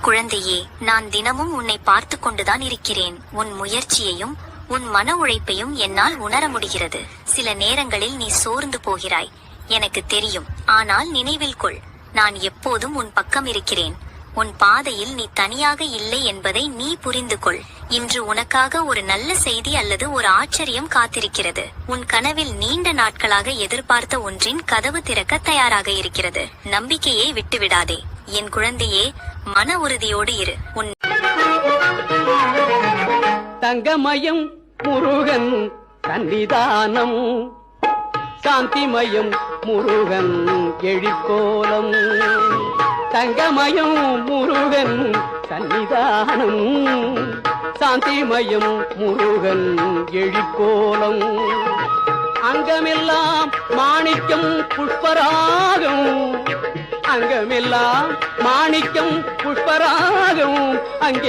குழந்தையே, நான் தினமும் உன்னை பார்த்து கொண்டுதான் இருக்கிறேன். உன் முயற்சியையும் உன் மன உழைப்பையும் என்னால் உணர முடிகிறது. சில நேரங்களில் நீ சோர்ந்து போகிறாய், எனக்கு தெரியும். ஆனால் நினைவில் கொள், நான் எப்போதும் உன் பக்கம் இருக்கிறேன். உன் பாதையில் நீ தனியாக இல்லை என்பதை நீ புரிந்து கொள். இன்று உனக்காக ஒரு நல்ல செய்தி அல்லது ஒரு ஆச்சரியம் காத்திருக்கிறது. உன் கனவில் நீண்ட நாட்களாக எதிர்பார்த்த ஒன்றின் கதவு திறக்க தயாராக இருக்கிறது. நம்பிக்கையை விட்டுவிடாதே என் குழந்தையே, மன உறுதியோடு இரு. உன் தங்கமயம் முருகன் சன்னிதானம், சாந்திமயம் முருகன் எழிற்கோலம். தங்கமயம் முருகன் சன்னிதானம், சாந்திமயம் முருகன் எழிற்கோலம். அங்கமெல்லாம் மாணிக்கம் புஷ்பராகம், அங்கமெல்லாம் மாணிக்கம் புஷ்பராகம். அங்கே